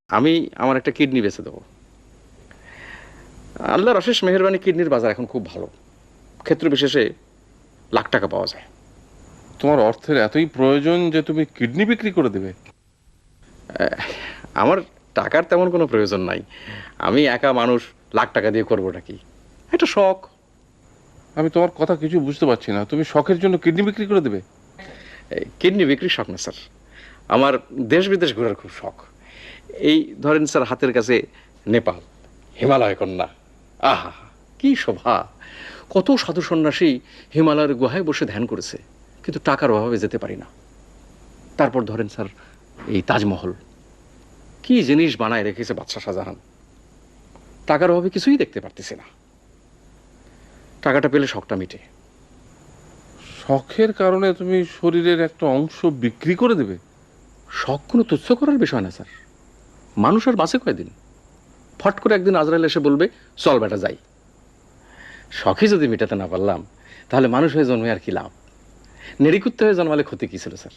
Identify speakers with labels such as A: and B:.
A: আমি আমার একটা কিডনি বেচে দেবো। আল্লাহর অশেষ মেহেরবানি, কিডনির বাজার এখন খুব ভালো, ক্ষেত্র বিশেষে লাখ টাকা পাওয়া যায়।
B: তোমার অর্থের এতই প্রয়োজন যে তুমি কিডনি বিক্রি করে দেবে?
A: আমার টাকার তেমন কোনো প্রয়োজন নাই। আমি একা মানুষ, লাখ টাকা দিয়ে করবোটা কি? একটা শখ।
B: আমি তোমার কথা কিছু বুঝতে পারছি না। তুমি শখের জন্য কিডনি বিক্রি করে দেবে?
A: কিডনি বিক্রির শখ না স্যার, আমার দেশ বিদেশ ঘোরার খুব শখ। এই ধরেন স্যার, হাতের কাছে নেপাল, হিমালয় কন্যা, আহা কি শোভা! কত সাধু সন্ন্যাসী হিমালয়ের গুহায় বসে ধ্যান করেছে, কিন্তু টাকার অভাবে যেতে পারি না। তারপর ধরেন স্যার, এই তাজমহল, কি জিনিস বানায় রেখেছে বাদশাহ শাহজাহান, টাকার অভাবে কিছুই দেখতে পারতেছি না। টাকাটা পেলে শখটা মিটে।
B: শখের কারণে তুমি শরীরের একটা অংশ বিক্রি করে দেবে?
A: শখ কোনো তুচ্ছ করার বিষয় না স্যার। মানুষ আর বাঁচে কয়দিন? ফট করে একদিন আজরাইল এসে বলবে, চল বেটা যাই। শখই যদি মেটাতে না পারলাম, তাহলে মানুষ হয়ে জন্মে আর কি লাভ? নেড়িকুত্তে হয়ে জন্মালে ক্ষতি কি ছিল স্যার?